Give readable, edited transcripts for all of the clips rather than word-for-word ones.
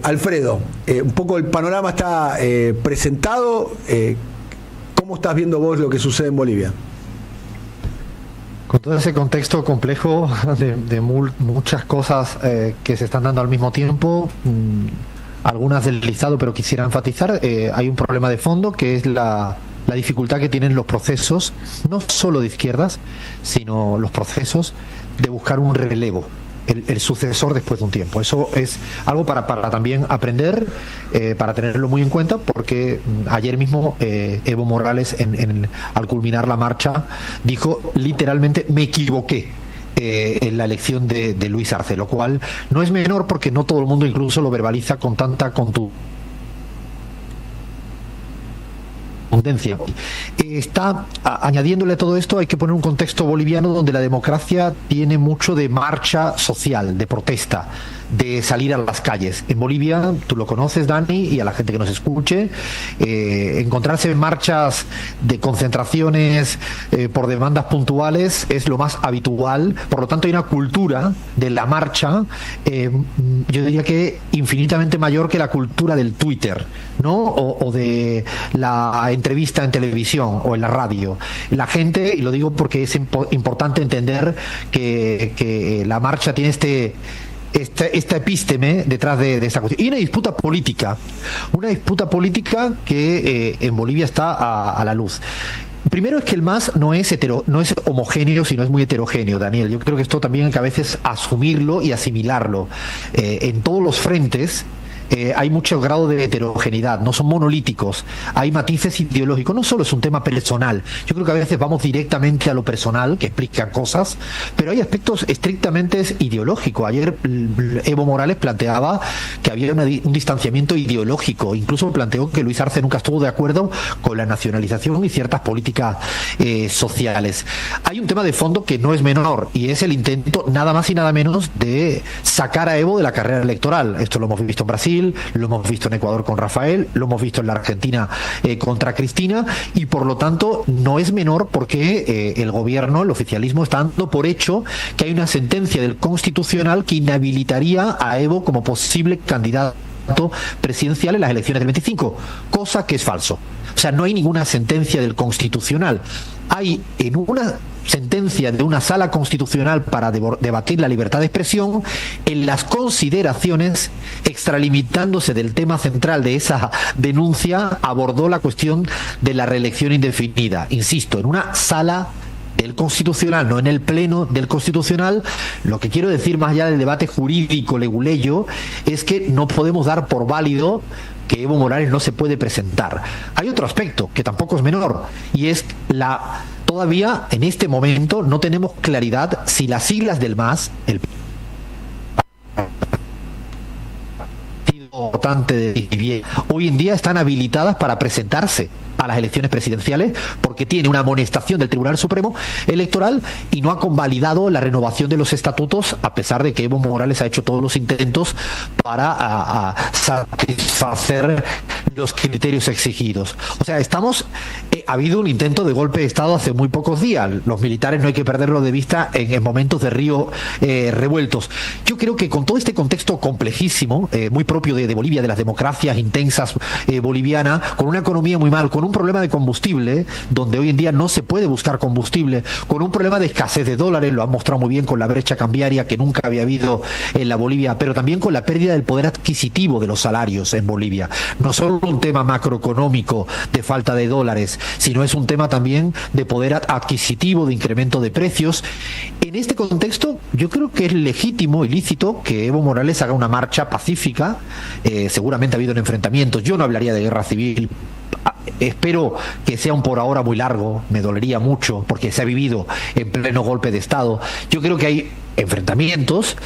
Alfredo, un poco el panorama está presentado. ¿Cómo estás viendo vos lo que sucede en Bolivia? Con todo ese contexto complejo de muchas cosas que se están dando al mismo tiempo, algunas del listado, pero quisiera enfatizar, hay un problema de fondo que es la dificultad que tienen los procesos, no solo de izquierdas, sino los procesos de buscar un relevo, el sucesor después de un tiempo. Eso es algo para también aprender, para tenerlo muy en cuenta, porque ayer mismo Evo Morales, al culminar la marcha, dijo literalmente: me equivoqué en la elección de Luis Arce, lo cual no es menor, porque no todo el mundo incluso lo verbaliza con tanta contundencia. Añadiéndole a todo esto, hay que poner un contexto boliviano donde la democracia tiene mucho de marcha social, de protesta, de salir a las calles. En Bolivia, tú lo conoces, Dani, y a la gente que nos escuche, encontrarse en marchas de concentraciones por demandas puntuales es lo más habitual. Por lo tanto, hay una cultura de la marcha, yo diría que infinitamente mayor que la cultura del Twitter, ¿no? O de la entrevista en televisión o en la radio. La gente, y lo digo porque es importante entender que la marcha tiene esta epísteme detrás de esta cuestión. Y una disputa política que en Bolivia está a la luz. Primero es que el MAS no es homogéneo, sino es muy heterogéneo, Daniel. Yo creo que esto también hay que a veces asumirlo y asimilarlo. En todos los frentes hay mucho grado de heterogeneidad, no son monolíticos, hay matices ideológicos, no solo es un tema personal. Yo creo que a veces vamos directamente a lo personal, que explican cosas, pero hay aspectos estrictamente ideológicos. Ayer Evo Morales planteaba que había un distanciamiento ideológico, incluso planteó que Luis Arce nunca estuvo de acuerdo con la nacionalización y ciertas políticas sociales. Hay un tema de fondo que no es menor, y es el intento, nada más y nada menos, de sacar a Evo de la carrera electoral. Esto lo hemos visto en Brasil, lo hemos visto en Ecuador con Rafael, lo hemos visto en la Argentina contra Cristina, y por lo tanto no es menor, porque el gobierno, el oficialismo, está dando por hecho que hay una sentencia del Constitucional que inhabilitaría a Evo como posible candidato presidencial en las elecciones del 25, cosa que es falso. O sea, no hay ninguna sentencia del Constitucional. Hay en una sentencia de una sala constitucional para debatir la libertad de expresión, en las consideraciones, extralimitándose del tema central de esa denuncia, abordó la cuestión de la reelección indefinida. Insisto, en una sala del Constitucional, no en el pleno del Constitucional. Lo que quiero decir, más allá del debate jurídico leguleyo, es que no podemos dar por válido que Evo Morales no se puede presentar. Hay otro aspecto que tampoco es menor, y es todavía en este momento no tenemos claridad si las siglas del MAS, el partido votante de hoy en día están habilitadas para presentarse a las elecciones presidenciales, porque tiene una amonestación del Tribunal Supremo Electoral y no ha convalidado la renovación de los estatutos, a pesar de que Evo Morales ha hecho todos los intentos para satisfacer los criterios exigidos. O sea, ha habido un intento de golpe de Estado hace muy pocos días. Los militares no hay que perderlo de vista en momentos de río revueltos. Yo creo que con todo este contexto complejísimo, muy propio de Bolivia, de las democracias intensas bolivianas, con una economía muy mal, con un problema de combustible, donde hoy en día no se puede buscar combustible, con un problema de escasez de dólares, lo han mostrado muy bien con la brecha cambiaria que nunca había habido en la Bolivia, pero también con la pérdida del poder adquisitivo de los salarios en Bolivia. No solo un tema macroeconómico de falta de dólares, sino es un tema también de poder adquisitivo, de incremento de precios. En este contexto, yo creo que es legítimo y lícito que Evo Morales haga una marcha pacífica. Seguramente ha habido enfrentamientos. Yo no hablaría de guerra civil. Espero que sea un por ahora muy largo, me dolería mucho, porque se ha vivido en pleno golpe de Estado. Yo creo que hay enfrentamientos,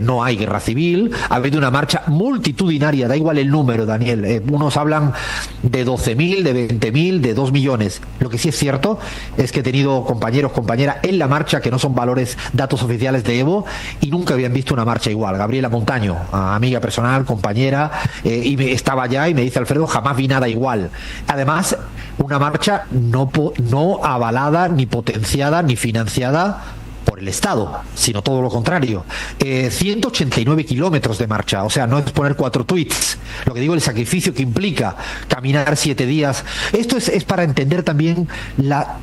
no hay guerra civil, ha habido una marcha multitudinaria, da igual el número, Daniel, unos hablan de 12.000, de 20.000, de 2 millones. Lo que sí es cierto es que he tenido compañeros, compañeras en la marcha que no son datos oficiales de Evo, y nunca habían visto una marcha igual. Gabriela Montaño, amiga personal, compañera, estaba allá y me dice: Alfredo, jamás vi nada igual. Además, una marcha no avalada, ni potenciada, ni financiada por el Estado, sino todo lo contrario. 189 kilómetros de marcha, o sea, no es poner 4 tweets. Lo que digo, el sacrificio que implica caminar 7 días. Esto es para entender también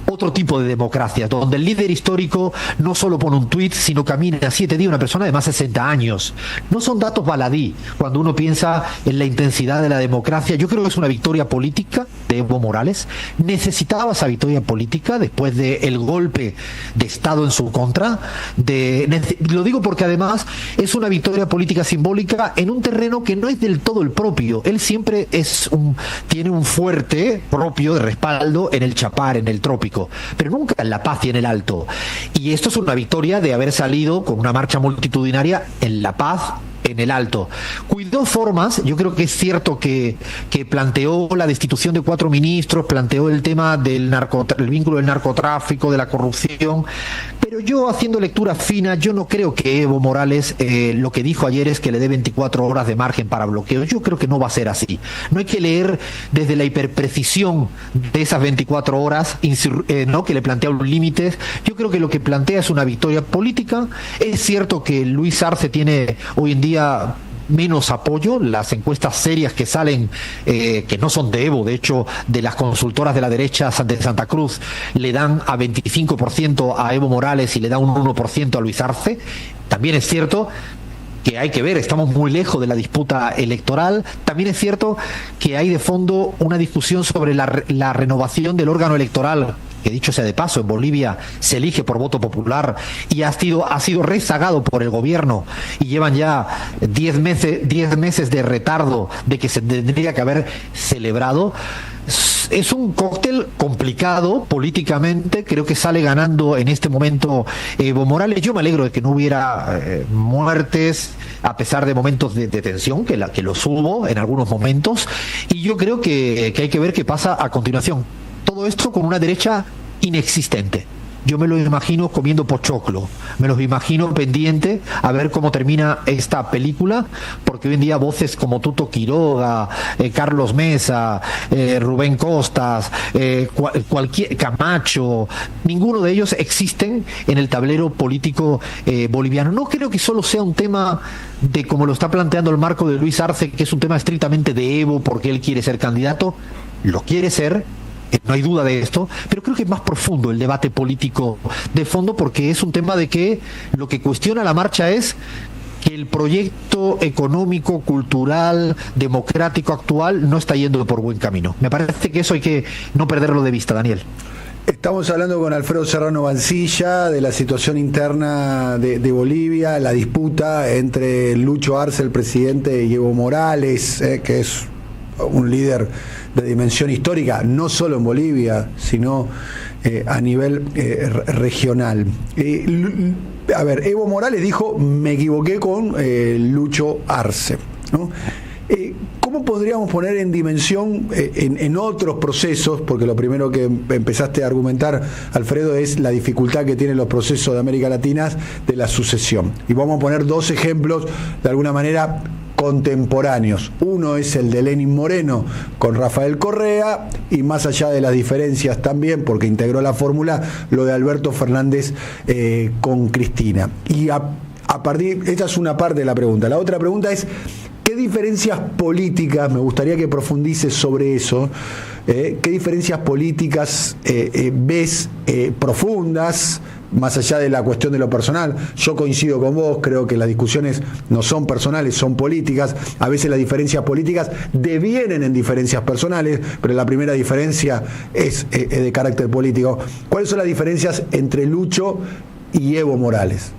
otro tipo de democracia, donde el líder histórico no solo pone un tweet, sino camina 7 días, una persona de más de 60 años. No son datos baladí cuando uno piensa en la intensidad de la democracia. Yo creo que es una victoria política de Evo Morales. Necesitaba esa victoria política después del golpe de Estado en su contra. Lo digo porque además es una victoria política simbólica en un terreno que no es del todo el propio. Él siempre tiene un fuerte propio de respaldo en el Chapar, en el trópico, pero nunca en La Paz y en el Alto. Y esto es una victoria de haber salido con una marcha multitudinaria en La Paz, en el Alto. Cuidó formas. Yo creo que es cierto que planteó la destitución de 4 ministros, planteó el tema del el vínculo del narcotráfico, de la corrupción, pero yo, haciendo lectura fina, yo no creo que Evo Morales lo que dijo ayer es que le dé 24 horas de margen para bloqueo. Yo creo que no va a ser así. No hay que leer desde la hiperprecisión de esas 24 horas, ¿no?, que le plantea un límite. Yo creo que lo que plantea es una victoria política. Es cierto que Luis Arce tiene hoy en día menos apoyo. Las encuestas serias que salen, que no son de Evo, de hecho, de las consultoras de la derecha de Santa Cruz, le dan a 25% a Evo Morales y le dan un 1% a Luis Arce. También es cierto que hay que ver, estamos muy lejos de la disputa electoral. También es cierto que hay de fondo una discusión sobre la renovación del órgano electoral, que dicho sea de paso, en Bolivia se elige por voto popular y ha sido rezagado por el gobierno, y llevan ya 10 meses de retardo de que se tendría que haber celebrado. Es un cóctel complicado políticamente. Creo que sale ganando en este momento Evo Morales. Yo me alegro de que no hubiera muertes, a pesar de momentos de tensión, que los hubo en algunos momentos, y yo creo que hay que ver qué pasa a continuación. Todo esto con una derecha inexistente. Yo me lo imagino comiendo pochoclo, me los imagino pendiente a ver cómo termina esta película, porque hoy en día voces como Tuto Quiroga, Carlos Mesa, Rubén Costas, cualquier Camacho, ninguno de ellos existen en el tablero político boliviano. No creo que solo sea un tema de, como lo está planteando el marco de Luis Arce, que es un tema estrictamente de Evo porque él quiere ser candidato. Lo quiere ser, no hay duda de esto, pero creo que es más profundo el debate político de fondo, porque es un tema de que lo que cuestiona la marcha es que el proyecto económico, cultural, democrático actual no está yendo por buen camino. Me parece que eso hay que no perderlo de vista, Daniel. Estamos hablando con Alfredo Serrano Bancilla de la situación interna de Bolivia, la disputa entre Lucho Arce, el presidente, y Evo Morales, que es un líder de dimensión histórica, no solo en Bolivia, sino a nivel regional. A ver, Evo Morales dijo: me equivoqué con Lucho Arce, ¿no? ¿Cómo podríamos poner en dimensión en otros procesos? Porque lo primero que empezaste a argumentar, Alfredo, es la dificultad que tienen los procesos de América Latina de la sucesión. Y vamos a poner 2 ejemplos, de alguna manera, contemporáneos. Uno es el de Lenín Moreno con Rafael Correa, y más allá de las diferencias también, porque integró la fórmula, lo de Alberto Fernández con Cristina. Y a partir, esta es una parte de la pregunta. La otra pregunta es: ¿qué diferencias políticas, me gustaría que profundices sobre eso, qué diferencias políticas ves profundas, más allá de la cuestión de lo personal? Yo coincido con vos, creo que las discusiones no son personales, son políticas. A veces las diferencias políticas devienen en diferencias personales, pero la primera diferencia es de carácter político. ¿Cuáles son las diferencias entre Lucho y Evo Morales?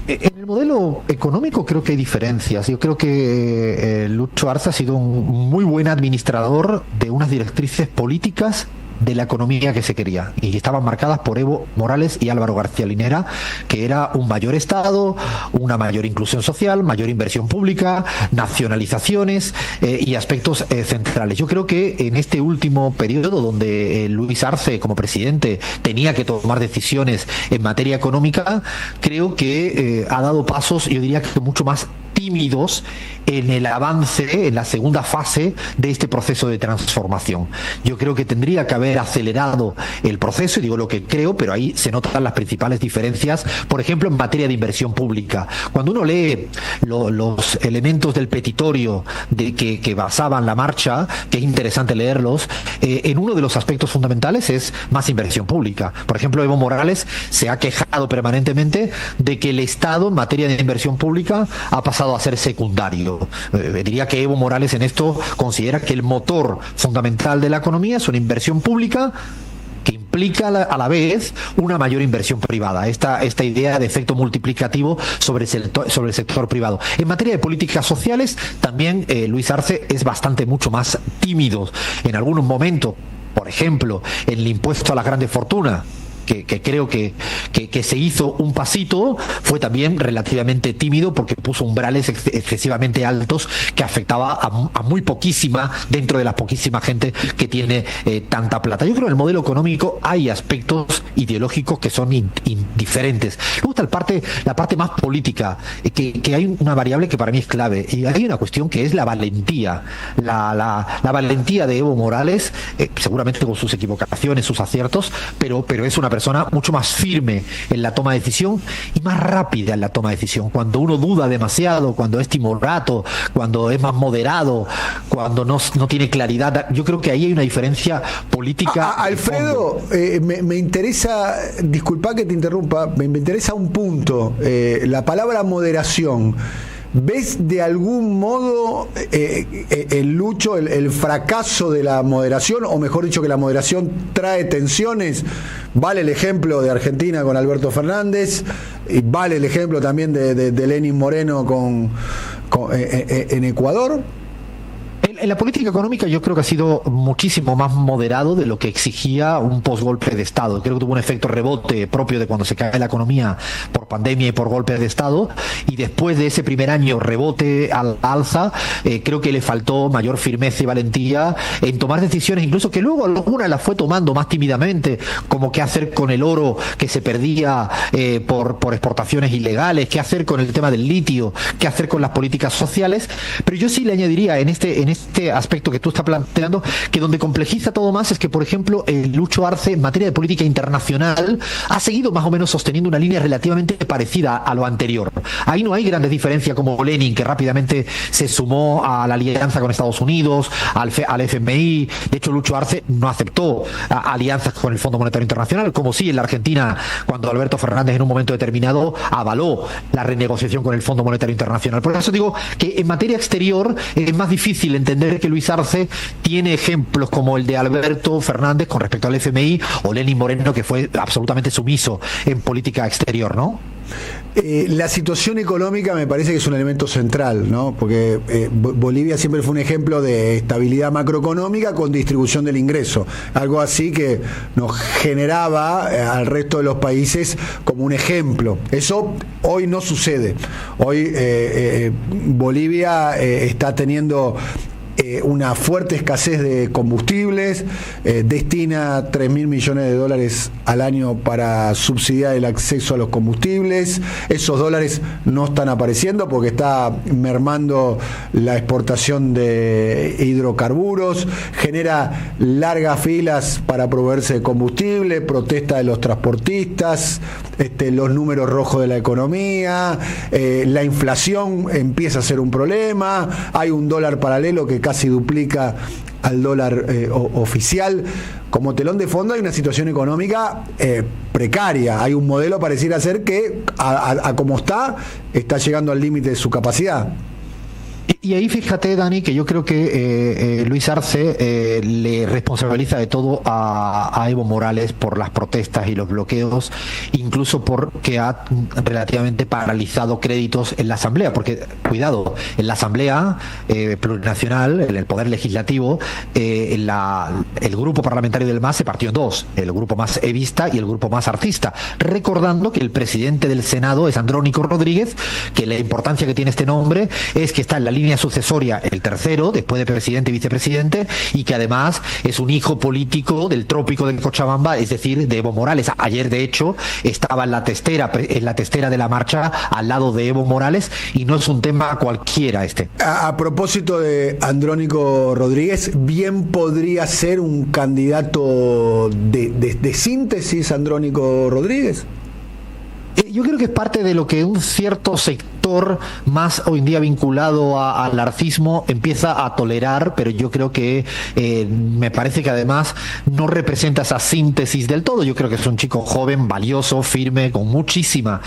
En el modelo económico creo que hay diferencias. Yo creo que Lucho Arce ha sido un muy buen administrador de unas directrices políticas de la economía que se quería, y que estaban marcadas por Evo Morales y Álvaro García Linera, que era un mayor Estado, una mayor inclusión social, mayor inversión pública, nacionalizaciones y aspectos centrales. Yo creo que en este último periodo, donde Luis Arce como presidente tenía que tomar decisiones en materia económica, creo que ha dado pasos, yo diría que mucho más tímidos en el avance, en la segunda fase de este proceso de transformación. Yo creo que tendría que haber acelerado el proceso, y digo lo que creo, pero ahí se notan las principales diferencias, por ejemplo, en materia de inversión pública. Cuando uno lee los elementos del petitorio que basaban la marcha, que es interesante leerlos, en uno de los aspectos fundamentales es más inversión pública. Por ejemplo, Evo Morales se ha quejado permanentemente de que el Estado en materia de inversión pública ha pasado a ser secundario. Diría que Evo Morales en esto considera que el motor fundamental de la economía es una inversión pública que implica a la vez una mayor inversión privada, esta idea de efecto multiplicativo sobre el sector privado. En materia de políticas sociales, también Luis Arce es mucho más tímido. En algunos momentos, por ejemplo, en el impuesto a las grandes fortunas, que creo que se hizo un pasito, fue también relativamente tímido porque puso umbrales excesivamente altos que afectaba a muy poquísima, dentro de la poquísima gente que tiene tanta plata. Yo creo que en el modelo económico hay aspectos ideológicos que son diferentes. Luego está la parte más política, que hay una variable que para mí es clave, y hay una cuestión que es la valentía. La valentía de Evo Morales, seguramente con sus equivocaciones, sus aciertos, pero es una persona mucho más firme en la toma de decisión y más rápida en la toma de decisión. Cuando uno duda demasiado, cuando es timorato, cuando es más moderado, cuando no tiene claridad, yo creo que ahí hay una diferencia política. Alfredo, me interesa, disculpa que te interrumpa, me interesa un punto, la palabra moderación. ¿Ves de algún modo el fracaso de la moderación, o mejor dicho, que la moderación trae tensiones? Vale el ejemplo de Argentina con Alberto Fernández, y vale el ejemplo también de Lenín Moreno en Ecuador. En la política económica yo creo que ha sido muchísimo más moderado de lo que exigía un posgolpe de Estado. Creo que tuvo un efecto rebote propio de cuando se cae la economía por pandemia y por golpes de Estado, y después de ese primer año rebote al alza, creo que le faltó mayor firmeza y valentía en tomar decisiones, incluso que luego algunas las fue tomando más tímidamente, como qué hacer con el oro que se perdía por exportaciones ilegales, qué hacer con el tema del litio, qué hacer con las políticas sociales. Pero yo sí le añadiría en este aspecto que tú estás planteando, que donde complejiza todo más es que, por ejemplo, Lucho Arce en materia de política internacional ha seguido más o menos sosteniendo una línea relativamente parecida a lo anterior. Ahí no hay grandes diferencias como Lenin, que rápidamente se sumó a la alianza con Estados Unidos, al FMI. De hecho, Lucho Arce no aceptó alianzas con el Fondo Monetario Internacional, como sí en la Argentina, cuando Alberto Fernández en un momento determinado avaló la renegociación con el Fondo Monetario Internacional. Por eso digo que en materia exterior es más difícil entender que Luis Arce tiene ejemplos como el de Alberto Fernández con respecto al FMI, o Lenín Moreno, que fue absolutamente sumiso en política exterior, ¿no? La situación económica me parece que es un elemento central, ¿no? Porque Bolivia siempre fue un ejemplo de estabilidad macroeconómica con distribución del ingreso, algo así que nos generaba al resto de los países como un ejemplo. Eso hoy no sucede. Hoy Bolivia está teniendo una fuerte escasez de combustibles, destina 3.000 millones de dólares al año para subsidiar el acceso a los combustibles. Esos dólares no están apareciendo porque está mermando la exportación de hidrocarburos, genera largas filas para proveerse de combustible, protesta de los transportistas, los números rojos de la economía, la inflación empieza a ser un problema, hay un dólar paralelo que casi duplica al dólar oficial. Como telón de fondo hay una situación económica precaria, hay un modelo pareciera ser que a como está llegando al límite de su capacidad. Y ahí fíjate, Dani, que yo creo que Luis Arce le responsabiliza de todo a Evo Morales por las protestas y los bloqueos, incluso porque ha relativamente paralizado créditos en la Asamblea, porque, cuidado, en la Asamblea plurinacional, en el Poder Legislativo, el grupo parlamentario del MAS se partió en dos, el grupo más evista y el grupo más artista, recordando que el presidente del Senado es Andrónico Rodríguez, que la importancia que tiene este nombre es que está en la línea sucesoria el tercero, después de presidente y vicepresidente, y que además es un hijo político del trópico de Cochabamba, es decir, de Evo Morales. Ayer, de hecho, estaba en la testera de la marcha al lado de Evo Morales, y no es un tema cualquiera este. A propósito de Andrónico Rodríguez, bien podría ser un candidato de síntesis Andrónico Rodríguez. Yo creo que es parte de lo que un cierto sector más hoy en día vinculado al arcismo empieza a tolerar, pero yo creo que me parece que además no representa esa síntesis del todo. Yo creo que es un chico joven, valioso, firme, con muchísima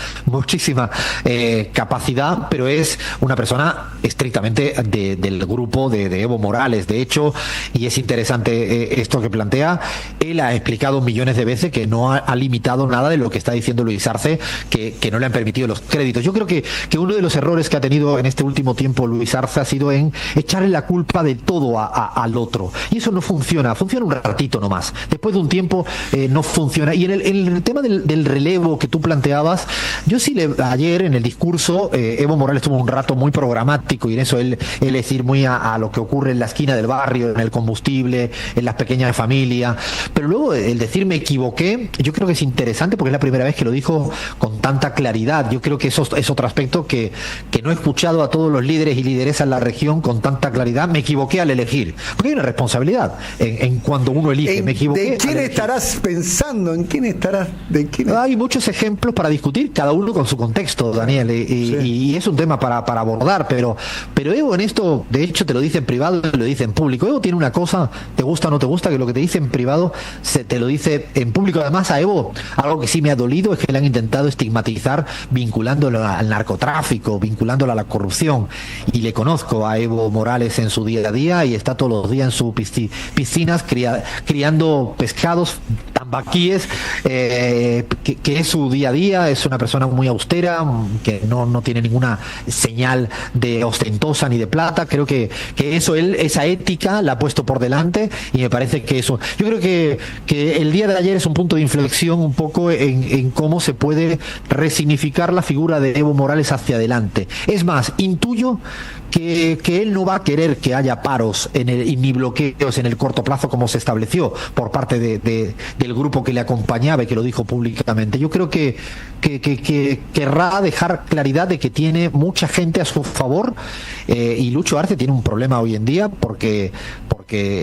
capacidad, pero es una persona estrictamente del grupo de Evo Morales. De hecho, y es interesante esto que plantea, él ha explicado millones de veces que no ha limitado nada de lo que está diciendo Luis Arce, que no le han permitido los créditos. Yo creo que uno de los errores que ha tenido en este último tiempo Luis Arce ha sido en echarle la culpa de todo al otro. Y eso no funciona un ratito nomás. Después de un tiempo no funciona. Y en el tema del relevo que tú planteabas, yo sí ayer en el discurso, Evo Morales tuvo un rato muy programático, y en eso él es ir muy a lo que ocurre en la esquina del barrio, en el combustible, en las pequeñas familias. Pero luego el decir me equivoqué, yo creo que es interesante porque es la primera vez que lo dijo con tanta claridad. Yo creo que eso es otro aspecto que no he escuchado a todos los líderes y lideresas en la región con tanta claridad. Me equivoqué al elegir, porque hay una responsabilidad en cuando uno elige. Me equivoqué. ¿De quién estarás pensando? ¿En quién estarás? Hay muchos ejemplos para discutir, cada uno con su contexto, Daniel, y es un tema para abordar, pero Evo en esto, de hecho, te lo dice en privado y lo dice en público. Evo tiene una cosa, te gusta o no te gusta, que lo que te dice en privado te lo dice en público. Además, a Evo, algo que sí me ha dolido es que le han intentado estigmatizar vinculándolo al narcotráfico, vinculándolo a la corrupción. Y le conozco a Evo Morales en su día a día, y está todos los días en sus piscinas criando pescados, tambaquíes, que es su día a día. Es una persona muy austera, que no tiene ninguna señal de ostentosa ni de plata. Creo que eso, esa ética la ha puesto por delante, y me parece que eso, yo creo que el día de ayer es un punto de inflexión un poco en cómo se puede resignificar la figura de Evo Morales hacia adelante. Es más, intuyo que él no va a querer que haya paros ni bloqueos en el corto plazo, como se estableció por parte del grupo que le acompañaba y que lo dijo públicamente. Yo creo que querrá dejar claridad de que tiene mucha gente a su favor, y Lucho Arce tiene un problema hoy en día porque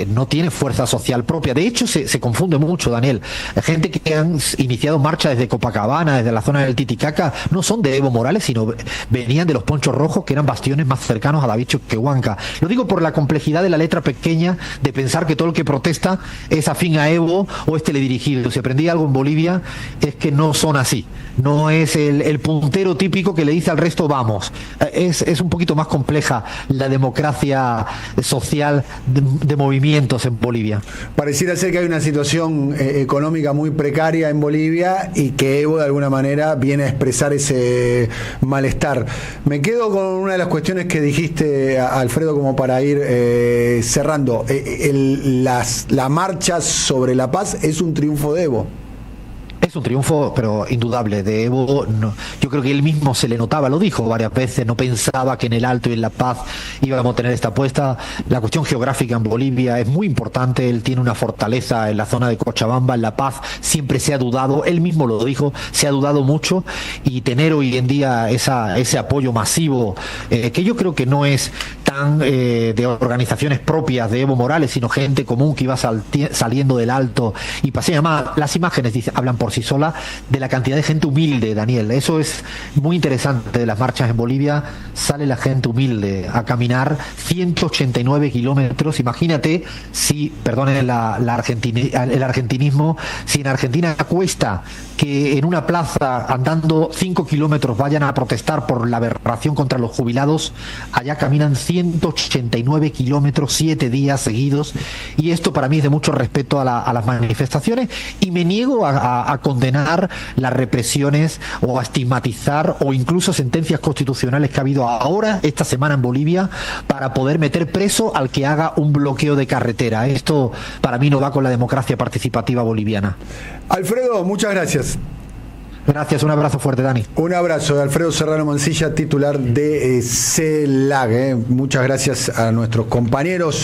no tiene fuerza social propia. De hecho, se confunde mucho, Daniel. La gente que han iniciado marcha desde Copacabana, desde la zona del Titicaca, no son de Evo Morales, sino venían de los Ponchos Rojos, que eran bastiones más cercanos a David Choquehuanca. Lo digo por la complejidad de la letra pequeña, de pensar que todo el que protesta es afín a Evo o es teledirigido. Si aprendí algo en Bolivia, es que no son así. No es el puntero típico que le dice al resto vamos. Es un poquito más compleja la democracia social de movimientos en Bolivia. Pareciera ser que hay una situación económica muy precaria en Bolivia, y que Evo de alguna manera viene a expresar ese malestar. Me quedo con una de las cuestiones que dijiste, Alfredo, como para ir cerrando. La marcha sobre la paz es un triunfo de Evo. Es un triunfo, pero indudable, de Evo. No, yo creo que él mismo se le notaba, lo dijo varias veces, no pensaba que en el Alto y en La Paz íbamos a tener esta apuesta. La cuestión geográfica en Bolivia es muy importante. Él tiene una fortaleza en la zona de Cochabamba. En La Paz siempre se ha dudado, él mismo lo dijo, se ha dudado mucho, y tener hoy en día ese apoyo masivo, que yo creo que no es tan de organizaciones propias de Evo Morales, sino gente común que iba saliendo del Alto y pasea. Además, las imágenes hablan por sí sola de la cantidad de gente humilde, Daniel. Eso es muy interesante de las marchas en Bolivia. Sale la gente humilde a caminar 189 kilómetros. Imagínate si, perdonen el argentinismo, si en Argentina cuesta que en una plaza andando 5 kilómetros vayan a protestar por la aberración contra los jubilados, allá caminan 189 kilómetros 7 días seguidos, y esto para mí es de mucho respeto a las manifestaciones, y me niego a condenar las represiones o a estigmatizar o incluso sentencias constitucionales que ha habido ahora, esta semana en Bolivia, para poder meter preso al que haga un bloqueo de carretera. Esto para mí no va con la democracia participativa boliviana. Alfredo, muchas gracias. Gracias, un abrazo fuerte, Dani. Un abrazo de Alfredo Serrano Mansilla, titular de CELAC. Muchas gracias a nuestros compañeros